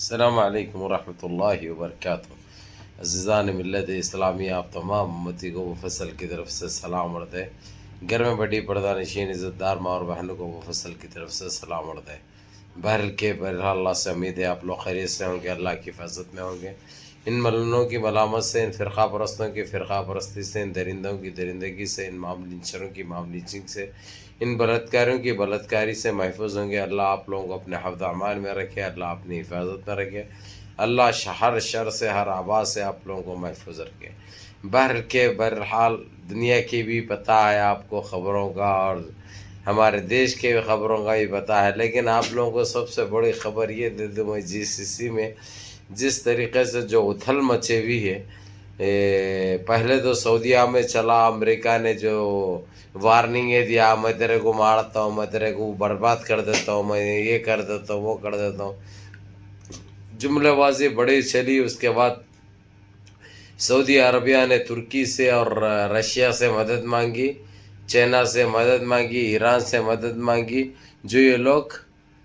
السلام علیکم ورحمۃ اللہ وبرکاتہ۔ عزیزان ملت اسلامی، آپ تمام امتی کو مفصل کی طرف سے سلام عرض ہے۔ گھر میں بڑی پردہ نشین عزت دار ماں اور بہنوں کو مفصل کی طرف سے سلام عرض ہے۔ بہرحال اللہ سے امید ہے آپ لوگ خیریت سے ہوں گے، اللہ کی حفاظت میں ہوں گے۔ ان ملعونوں کی ملامت سے، ان فرقہ پرستوں کی فرقہ پرستی سے، ان درندوں کی درندگی سے، ان معاملینچروں کی معاملینچنگ سے، ان بلاتکاریوں کی بلاتکاری سے محفوظ ہوں گے۔ اللہ آپ لوگوں کو اپنے حفظ امان میں رکھے، اللہ اپنی حفاظت میں رکھے، اللہ ہر شر سے، ہر آبا سے آپ لوگوں کو محفوظ رکھے۔ بہرحال دنیا کی بھی پتہ ہے آپ کو خبروں کا، اور ہمارے دیش کے بھی خبروں کا بھی پتہ ہے، لیکن آپ لوگوں کو سب سے بڑی خبر یہ دے دوں میں، GCC میں جس طریقے سے جو اتھل مچی ہوئی ہے، پہلے تو سعودیہ میں چلا، امریکہ نے جو وارننگیں دیا، میں تیرے کو مارتا ہوں، میں تیرے کو برباد کر دیتا ہوں، میں یہ کر دیتا ہوں، وہ کر دیتا ہوں، جملہ بازی بڑی چلی۔ اس کے بعد سعودی عربیہ نے ترکی سے اور رشیا سے مدد مانگی، چائنا سے مدد مانگی، ایران سے مدد مانگی، جو یہ لوگ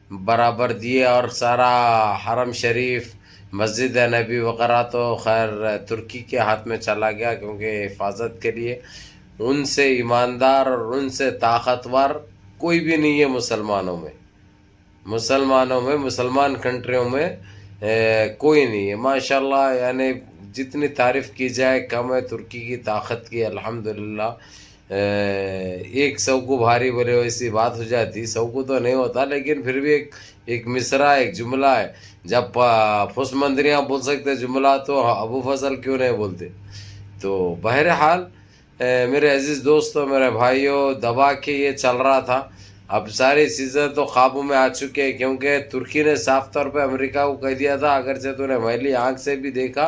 برابر دیے، اور سارا حرم شریف، مسجد نبی وغیرہ تو خیر ترکی کے ہاتھ میں چلا گیا، کیونکہ حفاظت کے لیے ان سے ایماندار اور ان سے طاقتور کوئی بھی نہیں ہے مسلمان کنٹریوں میں کوئی نہیں ہے ماشاءاللہ۔ یعنی جتنی تعریف کی جائے کم ہے ترکی کی طاقت کی، الحمدللہ۔ ایک سو کو بھاری بولے ویسی بات ہو جاتی، سو کو تو نہیں ہوتا، لیکن پھر بھی ایک مصرع، ایک جملہ ہے۔ جب پھس مندریاں بول سکتے جملہ، تو ابو فضل کیوں نہیں بولتے؟ تو بہرحال میرے عزیز دوستوں، میرے بھائیوں، دبا کے یہ چل رہا تھا، اب ساری چیزیں تو قابو میں آ چکے ہیں، کیونکہ ترکی نے صاف طور پہ امریکہ کو کہہ دیا تھا، اگرچہ تو نے میلی آنکھ سے بھی دیکھا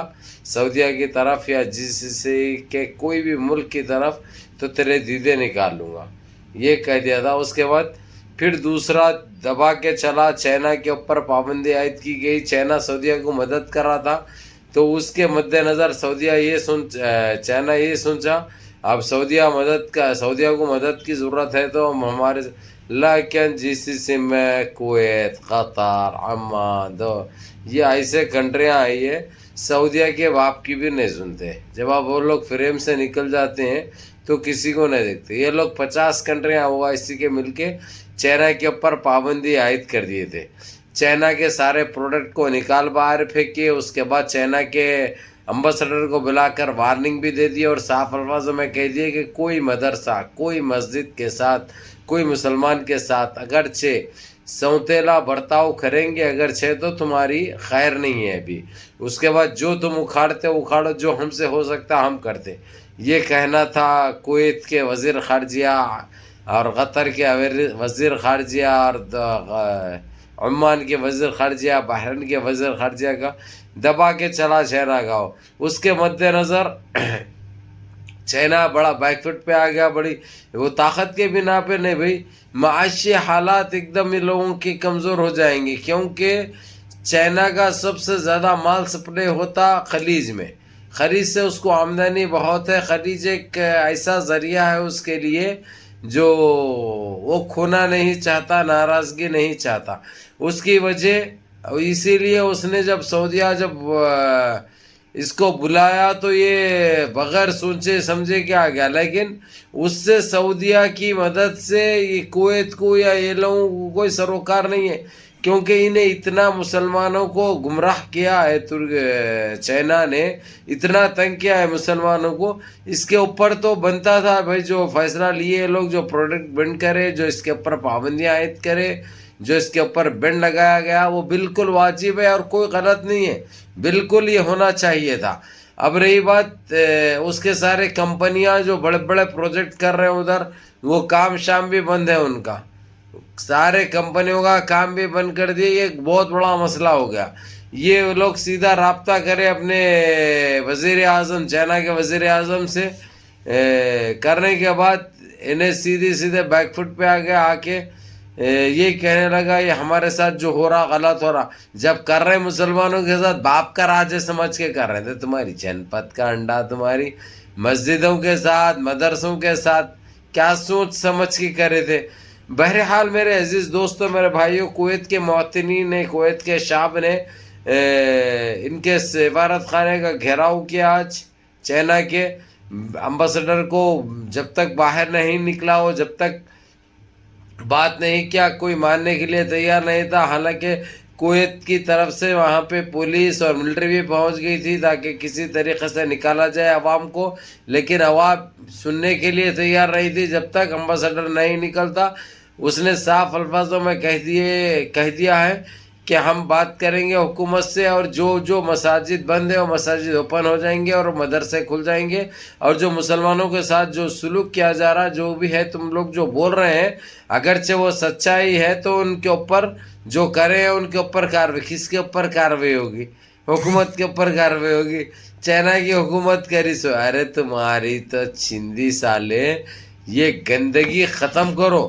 سعودیہ کی طرف یا GCC کے کوئی بھی ملک کی طرف، تو تیرے دیدے نکال لوں گا، یہ کہہ دیا تھا۔ اس کے بعد پھر دوسرا دبا کے چلا، چائنا کے اوپر پابندی عائد کی گئی، چائنا سعودیہ کو مدد کر رہا تھا، تو اس کے مد نظر چائنا یہ سوچا اب سعودیہ کو مدد کی ضرورت ہے، تو ہمارے لیکن GCC میں کویت، قطر، عمان، یہ ایسے کنٹریاں آئی ہے، سعودیہ کے باپ کی بھی نہیں سنتے۔ جب آپ وہ لوگ فریم سے نکل جاتے ہیں تو کسی کو نہیں دیکھتے۔ یہ لوگ 50 کنٹریاں OIC کے مل کے چائنا کے اوپر پابندی عائد کر دیے تھے، چائنا کے سارے پروڈکٹ کو نکال باہر پھینکے۔ اس کے بعد چائنا کے امبیسڈر کو بلا کر وارننگ بھی دے دی، اور صاف الفاظوں میں کہہ دیے کہ کوئی مدرسہ، کوئی مسجد کے ساتھ، کوئی مسلمان کے ساتھ اگرچہ سونتیلا برتاؤ کریں گے، اگرچہ تو تمہاری خیر نہیں ہے ابھی۔ اس کے بعد جو تم اکھاڑتے اکھاڑو، جو ہم سے ہو سکتا ہم کرتے، یہ کہنا تھا کویت کے وزیر خارجہ اور قطر کے وزیر خارجہ اور عمان کے وزیر خارجہ، بحرین کے وزیر خارجہ کا، دبا کے چلا چائنا کا۔ اس کے مد نظر چائنا بڑا بیک فٹ پہ آ گیا، بڑی وہ طاقت کے بنا پہ نہیں بھائی، معاشی حالات ایک دم ان لوگوں کی کمزور ہو جائیں گے، کیونکہ چائنا کا سب سے زیادہ مال سپلائی ہوتا خلیج میں، خلیج سے اس کو آمدنی بہت ہے۔ خلیج ایک ایسا ذریعہ ہے اس کے لیے جو وہ کھونا نہیں چاہتا، ناراضگی نہیں چاہتا، اس کی وجہ اسی لیے اس نے جب سعودیہ جب اس کو بلایا تو یہ بغیر سوچے سمجھے کہ آ گیا، لیکن اس سے سعودیہ کی مدد سے یہ کویت کو یا یہ لوگوں کو کوئی سروکار نہیں ہے، کیونکہ انہیں اتنا مسلمانوں کو گمراہ کیا ہے، چائنا نے اتنا تنگ کیا ہے مسلمانوں کو۔ اس کے اوپر تو بنتا تھا بھائی، جو فیصلہ لیے لوگ، جو پروڈکٹ بینڈ کرے، جو اس کے اوپر پابندیاں عائد کرے، جو اس کے اوپر بینڈ لگایا گیا، وہ بالکل واجب ہے اور کوئی غلط نہیں ہے، بالکل یہ ہونا چاہیے تھا۔ اب رہی بات اس کے سارے کمپنیاں جو بڑے بڑے پروجیکٹ کر رہے ہیں ادھر، وہ کام شام بھی بند ہے، ان کا سارے کمپنیوں کا کام بھی بند کر دیے، یہ ایک بہت بڑا مسئلہ ہو گیا۔ یہ لوگ سیدھا رابطہ کرے اپنے وزیر اعظم، چائنا کے وزیر اعظم سے، کرنے کے بعد انہیں سیدھے بیک فٹ پہ آ گیا، آ کے یہ کہنے لگا یہ ہمارے ساتھ جو ہو رہا غلط ہو رہا، جب کر رہے مسلمانوں کے ساتھ باپ کا راج سمجھ کے کر رہے تھے، تمہاری جنپت کا انڈا، تمہاری مسجدوں کے ساتھ، مدرسوں کے ساتھ کیا سوچ سمجھ کے کرے تھے۔ بہرحال میرے عزیز دوستوں، میرے بھائیوں، کویت کے مواطنین نے، کویت کے شعب نے ان کے سفارت خانے کا گھیراؤ کیا آج چائنا کے امبیسڈر کو جب تک باہر نہیں نکلا ہو، جب تک بات نہیں کیا، کوئی ماننے کے لیے تیار نہیں تھا. حالانکہ کویت کی طرف سے وہاں پہ پولیس اور ملٹری بھی پہنچ گئی تھی تاکہ کسی طریقے سے نکالا جائے عوام کو، لیکن عوام سننے کے لیے تیار نہیں تھی. جب تک امبیسڈر نہیں نکلتا، اس نے صاف الفاظوں میں کہہ دیا ہے کہ ہم بات کریں گے حکومت سے، اور جو مساجد بند ہیں وہ مساجد اوپن ہو جائیں گے اور مدرسے کھل جائیں گے، اور جو مسلمانوں کے ساتھ جو سلوک کیا جا رہا، جو بھی ہے تم لوگ جو بول رہے ہیں، اگرچہ وہ سچائی ہے تو ان کے اوپر جو کرے ہیں ان کے اوپر کاروائی. کس کے اوپر کاروائی ہوگی؟ حکومت کے اوپر کاروائی ہوگی. چائنا کی حکومت کری سو. ارے تمہاری تو چھندی سالے، یہ گندگی ختم کرو.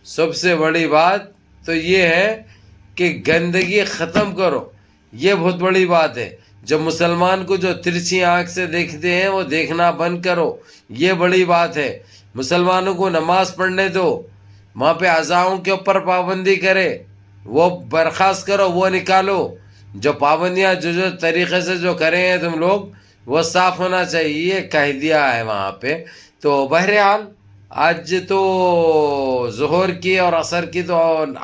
سب سے بڑی بات تو یہ ہے کہ گندگی ختم کرو. یہ بہت بڑی بات ہے. جو مسلمان کو جو ترچھی آنکھ سے دیکھتے ہیں وہ دیکھنا بند کرو. یہ بڑی بات ہے. مسلمانوں کو نماز پڑھنے دو. وہاں پہ اذاؤں کے اوپر پابندی کرے، وہ برخاست کرو، وہ نکالو. جو پابندیاں جو طریقے سے جو کرے ہیں تم لوگ، وہ صاف ہونا چاہیے. یہ کہہ دیا ہے وہاں پہ. تو بہرحال آج تو ظہر کی اور عصر کی تو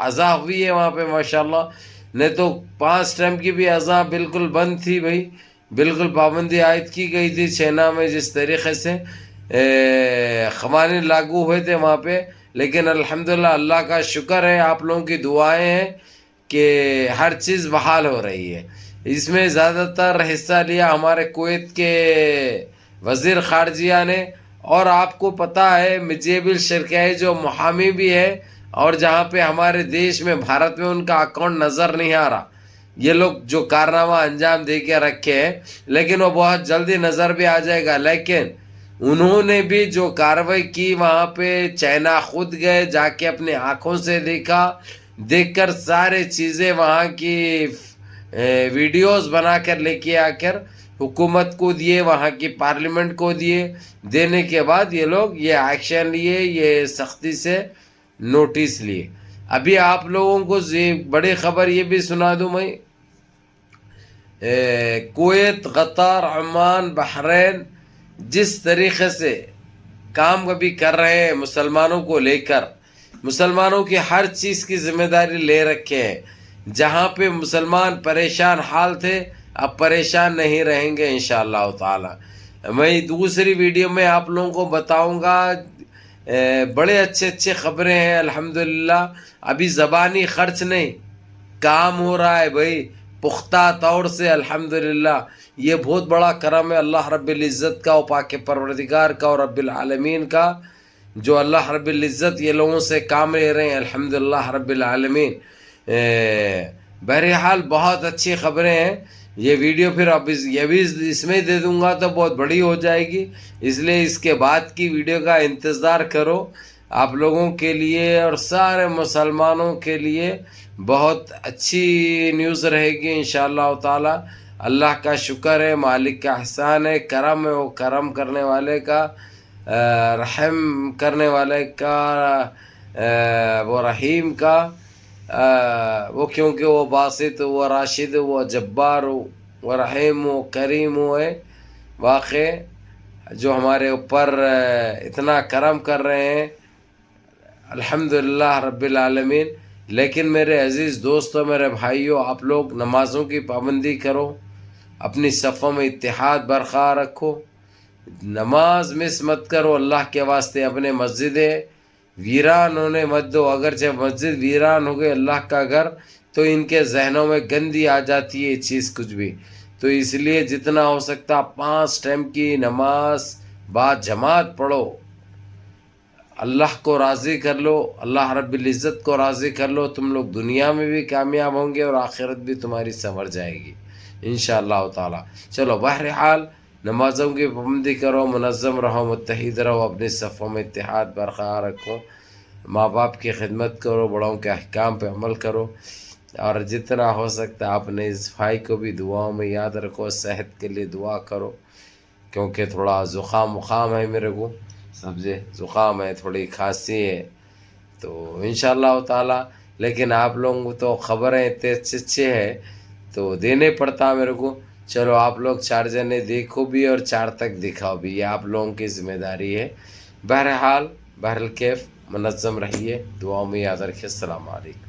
اذان ہوئی ہے وہاں پہ ماشاءاللہ. نہیں تو 5 ٹائم کی بھی اذان بالکل بند تھی بھائی. بالکل پابندی عائد کی گئی تھی چائنا میں جس طریقے سے قوانین لاگو ہوئے تھے وہاں پہ. لیکن الحمدللہ اللہ کا شکر ہے، آپ لوگوں کی دعائیں ہیں کہ ہر چیز بحال ہو رہی ہے. اس میں زیادہ تر حصہ لیا ہمارے کویت کے وزیر خارجیہ نے. اور آپ کو پتہ ہے مجیب الشرقیہ جو محامی بھی ہے، اور جہاں پہ ہمارے دیش میں بھارت میں ان کا اکاؤنٹ نظر نہیں آ رہا. یہ لوگ جو کارنامہ انجام دے کے رکھے ہیں، لیکن وہ بہت جلدی نظر بھی آ جائے گا. لیکن انہوں نے بھی جو کارروائی کی وہاں پہ، چائنا خود گئے جا کے اپنے آنکھوں سے دیکھا، دیکھ کر سارے چیزیں وہاں کی ویڈیوز بنا کر لے کے آ کر حکومت کو دیے، وہاں کی پارلیمنٹ کو دیے. دینے کے بعد یہ لوگ یہ ایکشن لیے، یہ سختی سے نوٹس لیے. ابھی آپ لوگوں کو بڑی خبر یہ بھی سنا دوں میں، کویت، قطر، عمان، بحرین جس طریقے سے کام ابھی کر رہے ہیں مسلمانوں کو لے کر، مسلمانوں کی ہر چیز کی ذمہ داری لے رکھے ہیں. جہاں پہ مسلمان پریشان حال تھے، اب پریشان نہیں رہیں گے انشاءاللہ تعالی. میں دوسری ویڈیو میں آپ لوگوں کو بتاؤں گا. بڑے اچھے خبریں ہیں الحمدللہ. ابھی زبانی خرچ نہیں، کام ہو رہا ہے بھائی پختہ طور سے الحمدللہ. یہ بہت بڑا کرم ہے اللہ رب العزت کا، اور پاک پروردگار کا، اور رب العالمین کا. جو اللہ رب العزت یہ لوگوں سے کام لے رہے ہیں الحمدللہ رب العالمین. بہرحال بہت اچھی خبریں ہیں. یہ ویڈیو پھر اب یہ بھی اس میں دے دوں گا تو بہت بڑی ہو جائے گی، اس لیے اس کے بعد کی ویڈیو کا انتظار کرو. آپ لوگوں کے لیے اور سارے مسلمانوں کے لیے بہت اچھی نیوز رہے گی انشاءاللہ تعالی. اللہ کا شکر ہے، مالک کا احسان ہے، کرم ہے، وہ کرم کرنے والے کا، رحم کرنے والے کا، وہ رحیم کا، وہ کیونکہ وہ باسط، وہ راشد، وہ جبار، وہ رحیم، وہ کریم ہے. واقع جو ہمارے اوپر اتنا کرم کر رہے ہیں الحمدللہ رب العالمین. لیکن میرے عزیز دوستوں، میرے بھائیوں، آپ لوگ نمازوں کی پابندی کرو، اپنی صفوں میں اتحاد برقرار رکھو، نماز مس مت کرو اللہ کے واسطے. اپنے مسجدیں ویران ہونے مت دو. اگرچہ مسجد ویران ہو گئے اللہ کا گھر، تو ان کے ذہنوں میں گندی آ جاتی ہے چیز کچھ بھی. تو اس لیے جتنا ہو سکتا 5 ٹائم کی نماز بعد جماعت پڑھو. اللہ کو راضی کر لو، اللہ رب العزت کو راضی کر لو. تم لوگ دنیا میں بھی کامیاب ہوں گے اور آخرت بھی تمہاری سنور جائے گی انشاءاللہ تعالی. چلو بہرحال نمازوں کی پابندی کرو، منظم رہو، متحد رہو، اپنے صفوں میں اتحاد برقرار رکھو، ماں باپ کی خدمت کرو، بڑوں کے احکام پہ عمل کرو، اور جتنا ہو سکتا ہے اپنے اس بھائی کو بھی دعاؤں میں یاد رکھو. صحت کے لیے دعا کرو، کیونکہ تھوڑا زکام ہے میرے کو، سمجھے، زکام ہے، تھوڑی کھانسی ہے. تو انشاءاللہ تعالی. لیکن آپ لوگوں کو تو خبریں اتنے اچھے ہیں، تو تو دینے پڑتا میرے کو. چلو آپ لوگ 4 جنے دیکھو بھی اور 4 تک دکھاؤ بھی, یہ آپ لوگوں کی ذمہ داری ہے. بہرحال کیف منظم رہیے, دعاؤں میں یاد رکھیے. السلام علیکم.